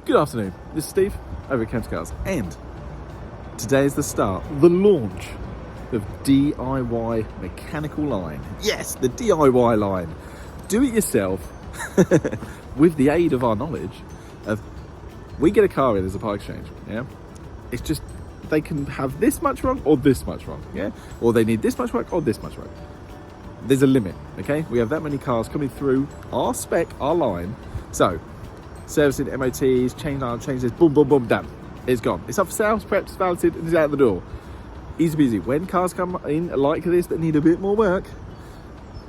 Good afternoon, this is Steve over at Cam's Cars, and today is the start, the launch of DIY mechanical line. Yes, the DIY line. Do it yourself with the aid of our knowledge of, we get a car in as a part exchange, yeah? It's just, they can have this much wrong or this much wrong, yeah? Or they need this much work or this much work. There's a limit, okay? We have that many cars coming through our spec, our line, so servicing, MOTs, change oil, change this, boom, boom, boom, done. It's gone. It's up for sales, prepped, validated, and it's out the door. Easy peasy. When cars come in like this that need a bit more work,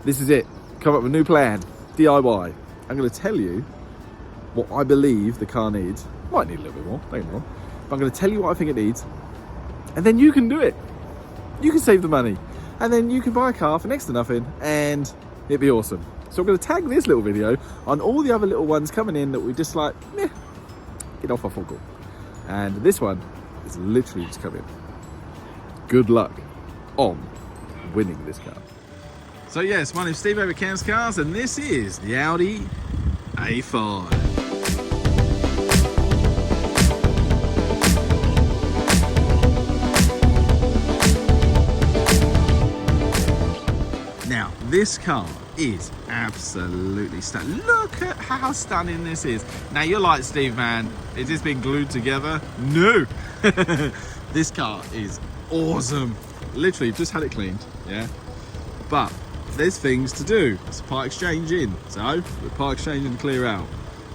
this is it. Come up with a new plan, DIY. I'm going to tell you what I believe the car needs. Might need a little bit more, don't get me wrong. But I'm going to tell you what I think it needs, and then you can do it. You can save the money, and then you can buy a car for next to nothing, and it'd be awesome. So I'm going to tag this little video on all the other little ones coming in that we just like, meh, get off our focal. And this one is literally just come in. Good luck on winning this car. So yes, my name's Steve over at Cam's Cars, and this is the Audi A5. Now, this car is absolutely stunning. Look at how stunning this is. Now you're like, Steve, man, has this been glued together? No. This car is awesome. Literally just had it cleaned, yeah, but there's things to do. It's part exchange in, so we're part exchange and clear out.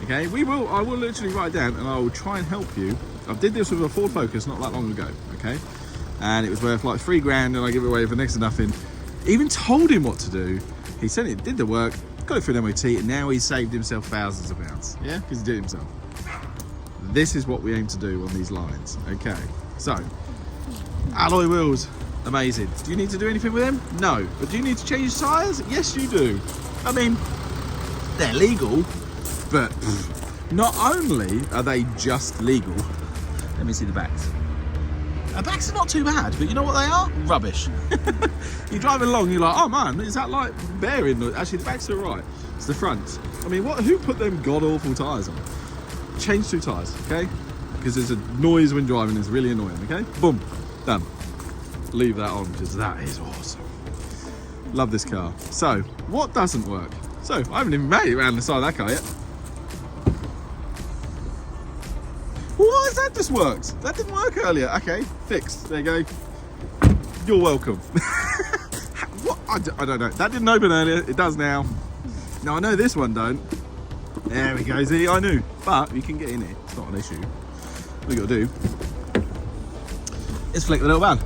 Okay, I will literally write it down and I will try and help you. I did this with a Ford Focus not that long ago, okay, and it was worth like $3 grand, and I give it away for next to nothing. Even told him what to do. He sent it, did the work, got it through an MOT, and now he's saved himself thousands of pounds. Yeah, because he did it himself. This is what we aim to do on these lines. Okay, so alloy wheels, amazing. Do you need to do anything with them? No. But do you need to change tyres? Yes, you do. I mean, they're legal, but not only are they just legal. Let me see the backs. The backs are not too bad, but you know what they are? Rubbish. You're driving along, you're like, oh man, is that like bearing? Actually, the backs are right. It's the front. I mean, who put them god-awful tyres on? Change 2 tyres, okay? Because there's a noise when driving, it's really annoying, okay? Boom, done. Leave that on, because that is awesome. Love this car. So, what doesn't work? So, I haven't even made it around the side of that car yet. Why has that just worked? That didn't work earlier. Okay, fixed. There you go. You're welcome. What? I don't know. That didn't open earlier. It does now. Now, I know this one don't. There we go. See, I knew. But you can get in it. It's not an issue. All you got to do is flick the little button.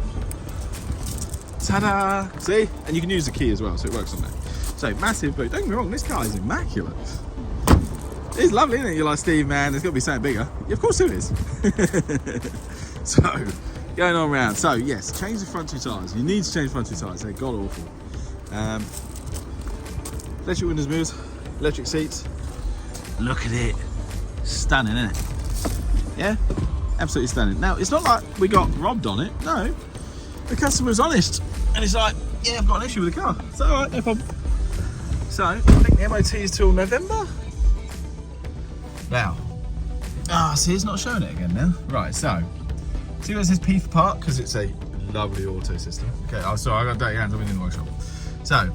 Ta-da! See? And you can use the key as well, so it works on there. So, massive boot. Don't get me wrong, this car is immaculate. It's lovely, isn't it? You're like, Steve, man, there's got to be something bigger. Yeah, of course there is. So, going on round. So, yes, change the front 2 tyres. You need to change the front 2 tyres. They're god-awful. Electric windows, mirrors, electric seats. Look at it. Stunning, isn't it? Yeah? Absolutely stunning. Now, it's not like we got robbed on it. No. The customer's honest. And he's like, yeah, I've got an issue with the car. It's all right, no problem. So, I think the MOT is till November. Now, see, it's not showing it again now. Right, so, see where it says P for park? Because it's a lovely auto system. Okay, oh, sorry, I got dirty hands, I'm in the workshop. So,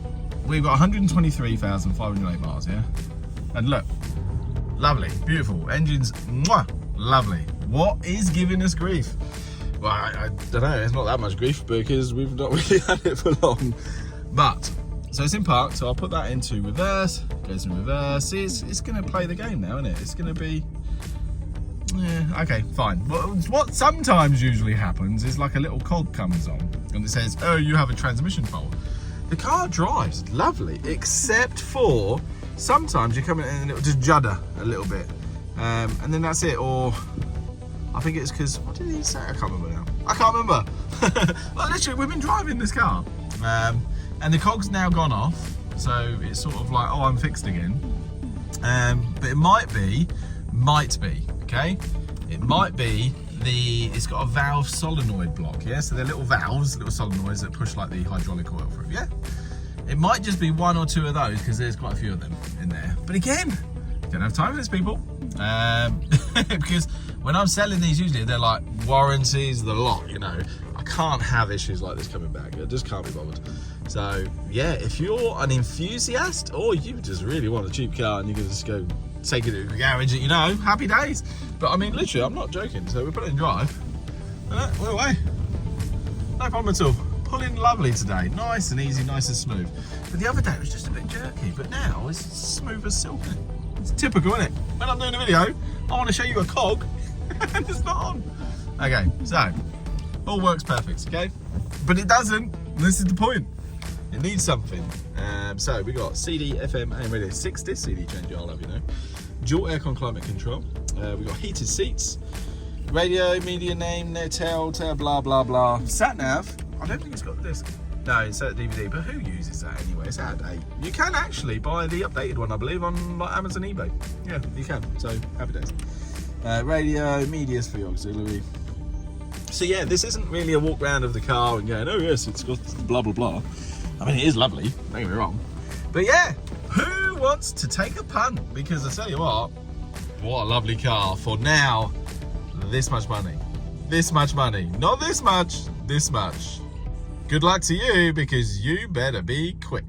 we've got 123,508 miles, yeah? And look, lovely, beautiful, engines, mwah, lovely. What is giving us grief? Well, I don't know, it's not that much grief because we've not really had it for long. But, so it's in park, so I'll put that into reverse, goes in reverse. See, it's going to play the game now, isn't it? It's going to be, yeah, okay, fine. What sometimes usually happens is like a little cog comes on and it says, oh, you have a transmission fault. The car drives lovely, except for sometimes you come in and it'll just judder a little bit. And then that's it, or I think it's because, what did he say? I can't remember now. I can't remember. Well, literally, we've been driving this car. And the cog's now gone off. So it's sort of like, oh, I'm fixed again. But it might be, okay? It might be it's got a valve solenoid block, yeah? So they're little valves, little solenoids that push like the hydraulic oil through, yeah? It might just be 1 or 2 of those because there's quite a few of them in there. But again, don't have time for this, people. because when I'm selling these, usually they're like warranties, the lot, you know. I can't have issues like this coming back. I just can't be bothered. So yeah, if you're an enthusiast or you just really want a cheap car and you can just go take it to the garage, you know, happy days. But I mean, literally, I'm not joking. So we put it in drive. And we're away. No problem at all. Pulling lovely today. Nice and easy, nice and smooth. But the other day it was just a bit jerky, but now it's smooth as silk. It's typical, isn't it? When I'm doing a video, I want to show you a cog and it's not on. Okay, so all works perfect, okay? But it doesn't. This is the point. It needs something. So we got CD, FM, AM radio, 6 disc CD changer, I'll have you know. Dual aircon climate control. We got heated seats. Radio, media name, tail, blah, blah, blah. Sat nav. I don't think it's got the disc. No, it's a DVD, but who uses that anyway? It's out of date. You can actually buy the updated one, I believe, on like, Amazon, eBay. Yeah, you can. So, happy days. Radio, media's for your auxiliary. So yeah, this isn't really a walk round of the car and going, oh yes, it's got blah, blah, blah. I mean, it is lovely, don't get me wrong. But yeah, who wants to take a punt? Because I tell you what a lovely car for now, this much money. This much money. Not this much, this much. Good luck to you, because you better be quick.